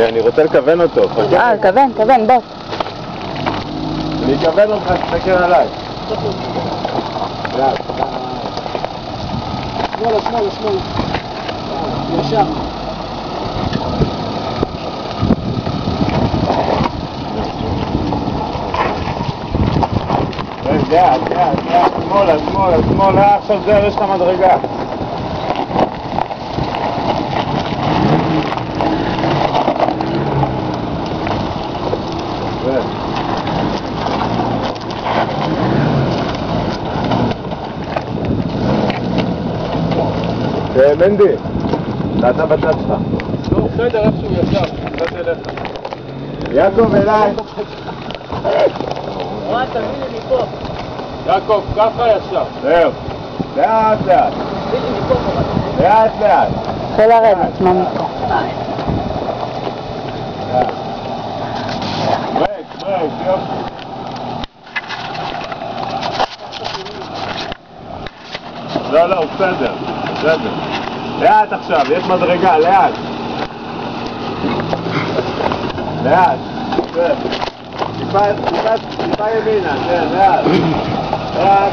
אני רוצה לכוון אותו. כוון, בוא. אני אכוון אותך, תסתכל עליי. שמאלה. ישר. לאט, שמאלה, עכשיו זהו, יש לך מדרגה. מנדי, אתה בצד שלך. לא, בסדר, איפשהו ישר, קצת אליך. יעקב, אליי. תביא לי מפה. יעקב, ככה ישר. זהו. לאט. תביא לי מפה כבר. לאט. יכול לרדת, מה מפה? ברק, יופי. לא, בסדר. לאט עכשיו, יש מדרגה, לאט. טיפה ימינה, לאט. רד.